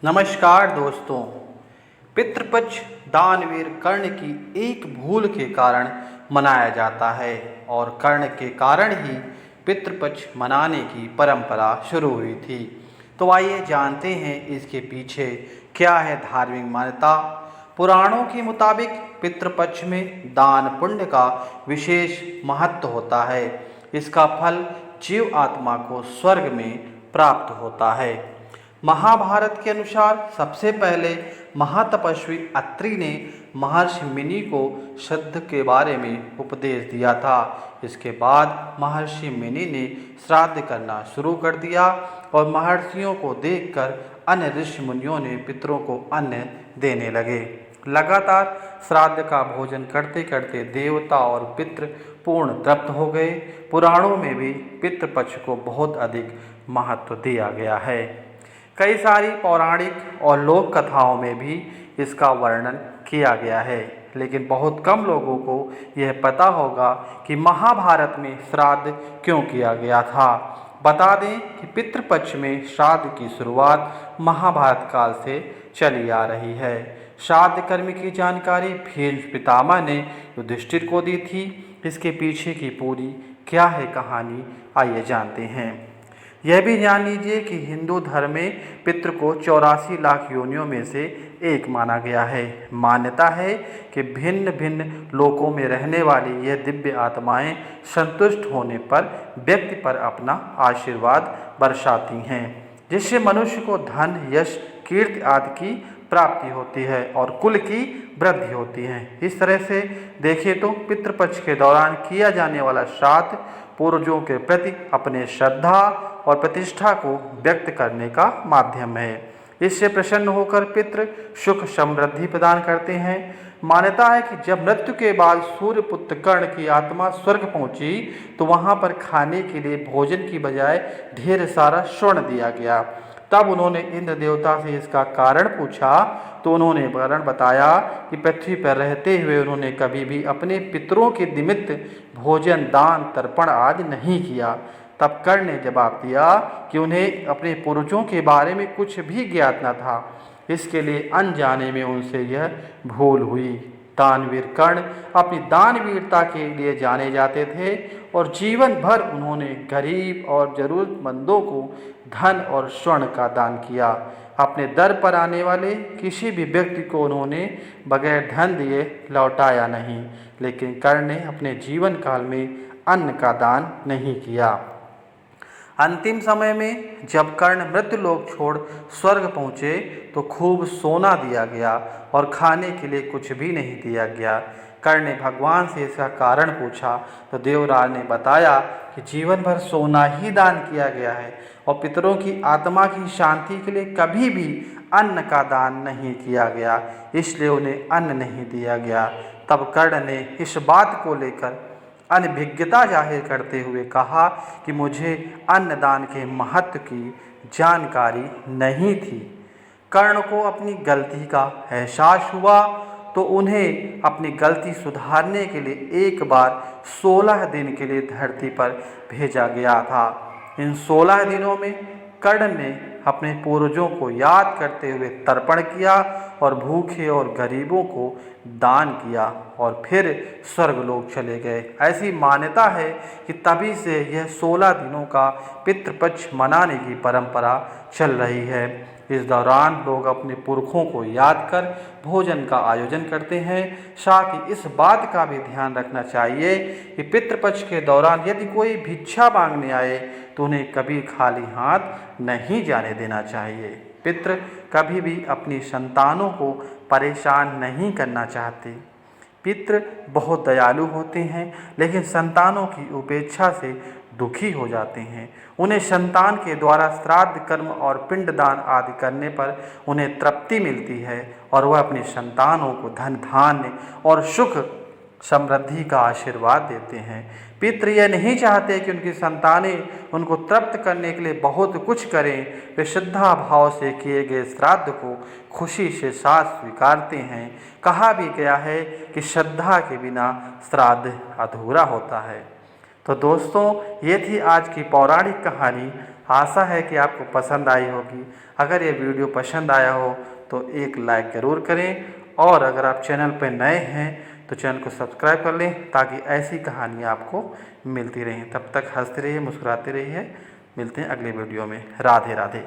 नमस्कार दोस्तों। पितृपक्ष दानवीर कर्ण की एक भूल के कारण मनाया जाता है और कर्ण के कारण ही पितृपक्ष मनाने की परंपरा शुरू हुई थी। तो आइए जानते हैं इसके पीछे क्या है धार्मिक मान्यता। पुराणों के मुताबिक पितृपक्ष में दान पुण्य का विशेष महत्व होता है। इसका फल जीव आत्मा को स्वर्ग में प्राप्त होता है। महाभारत के अनुसार सबसे पहले महातपस्वी अत्रि ने महर्षि मिनि को श्राद्ध के बारे में उपदेश दिया था। इसके बाद महर्षि मिनि ने श्राद्ध करना शुरू कर दिया और महर्षियों को देखकर अन्य ऋषि मुनियों ने पितरों को अन्न देने लगे। लगातार श्राद्ध का भोजन करते करते देवता और पितृ पूर्ण तृप्त हो गए। पुराणों में भी पितृपक्ष को बहुत अधिक महत्व दिया गया है। कई सारी पौराणिक और लोक कथाओं में भी इसका वर्णन किया गया है, लेकिन बहुत कम लोगों को यह पता होगा कि महाभारत में श्राद्ध क्यों किया गया था। बता दें कि पितृपक्ष में श्राद्ध की शुरुआत महाभारत काल से चली आ रही है। श्राद्ध कर्म की जानकारी भीष्म पितामह ने युधिष्ठिर को दी थी। इसके पीछे की पूरी क्या है कहानी, आइए जानते हैं। यह भी जान लीजिए कि हिंदू धर्म में पितृ को 84 लाख योनियों में से एक माना गया है। मान्यता है कि भिन्न भिन्न लोकों में रहने वाली यह दिव्य आत्माएं संतुष्ट होने पर व्यक्ति पर अपना आशीर्वाद बरसाती हैं, जिससे मनुष्य को धन, यश, कीर्ति आदि की प्राप्ति होती है और कुल की वृद्धि होती है। इस तरह से देखें तो पितृपक्ष के दौरान किया जाने वाला श्राद्ध पूर्वजों के प्रति अपने श्रद्धा और प्रतिष्ठा को व्यक्त करने का माध्यम है। इससे प्रसन्न होकर पितृ सुख समृद्धि प्रदान करते हैं। मान्यता है कि जब मृत्यु के बाद सूर्यपुत्र कर्ण की आत्मा स्वर्ग पहुंची तो वहां पर खाने के लिए भोजन की बजाय ढेर सारा स्वर्ण दिया गया। तब उन्होंने इंद्र देवता से इसका कारण पूछा तो उन्होंने कारण बताया कि पृथ्वी पर रहते हुए उन्होंने कभी भी अपने पितरों के निमित्त भोजन, दान, तर्पण आदि नहीं किया। तब कर्ण ने जवाब दिया कि उन्हें अपने पूर्वजों के बारे में कुछ भी ज्ञात न था, इसके लिए अनजाने में उनसे यह भूल हुई। दानवीर कर्ण अपनी दानवीरता के लिए जाने जाते थे और जीवन भर उन्होंने गरीब और जरूरतमंदों को धन और स्वर्ण का दान किया। अपने दर पर आने वाले किसी भी व्यक्ति को उन्होंने बगैर धन दिए लौटाया नहीं, लेकिन कर्ण ने अपने जीवन काल में अन्न का दान नहीं किया। अंतिम समय में जब कर्ण मृत्युलोक छोड़ स्वर्ग पहुँचे तो खूब सोना दिया गया और खाने के लिए कुछ भी नहीं दिया गया। कर्ण ने भगवान से इसका कारण पूछा तो देवराज ने बताया कि जीवन भर सोना ही दान किया गया है और पितरों की आत्मा की शांति के लिए कभी भी अन्न का दान नहीं किया गया, इसलिए उन्हें अन्न नहीं दिया गया। तब कर्ण ने इस बात को लेकर अनभिज्ञता जाहिर करते हुए कहा कि मुझे अन्नदान के महत्व की जानकारी नहीं थी। कर्ण को अपनी गलती का एहसास हुआ तो उन्हें अपनी गलती सुधारने के लिए एक बार 16 दिन के लिए धरती पर भेजा गया था। इन 16 दिनों में कर्ण ने अपने पूर्वजों को याद करते हुए तर्पण किया और भूखे और गरीबों को दान किया और फिर स्वर्गलोक चले गए। ऐसी मान्यता है कि तभी से यह 16 दिनों का पितृपक्ष मनाने की परंपरा चल रही है। इस दौरान लोग अपने पुरखों को याद कर भोजन का आयोजन करते हैं। साथ ही इस बात का भी ध्यान रखना चाहिए कि पितृपक्ष के दौरान यदि कोई भिक्षा मांगने आए तो उन्हें कभी खाली हाथ नहीं जाने देना चाहिए। पितृ कभी भी अपनी संतानों को परेशान नहीं करना चाहते। पितृ बहुत दयालु होते हैं, लेकिन संतानों की उपेक्षा से दुखी हो जाते हैं। उन्हें संतान के द्वारा श्राद्ध कर्म और पिंडदान आदि करने पर उन्हें तृप्ति मिलती है और वह अपनी संतानों को धन, धान्य और सुख समृद्धि का आशीर्वाद देते हैं। पितृ यह नहीं चाहते कि उनकी संतानें उनको तृप्त करने के लिए बहुत कुछ करें। वे श्रद्धा भाव से किए गए श्राद्ध को खुशी से साथ स्वीकारते हैं। कहा भी गया है कि श्रद्धा के बिना श्राद्ध अधूरा होता है। तो दोस्तों, ये थी आज की पौराणिक कहानी। आशा है कि आपको पसंद आई होगी। अगर ये वीडियो पसंद आया हो तो एक लाइक ज़रूर करें, और अगर आप चैनल पर नए हैं तो चैनल को सब्सक्राइब कर लें ताकि ऐसी कहानियाँ आपको मिलती रहें। तब तक हंसते रहिए, मुस्कुराते रहिए। मिलते हैं अगले वीडियो में। राधे राधे।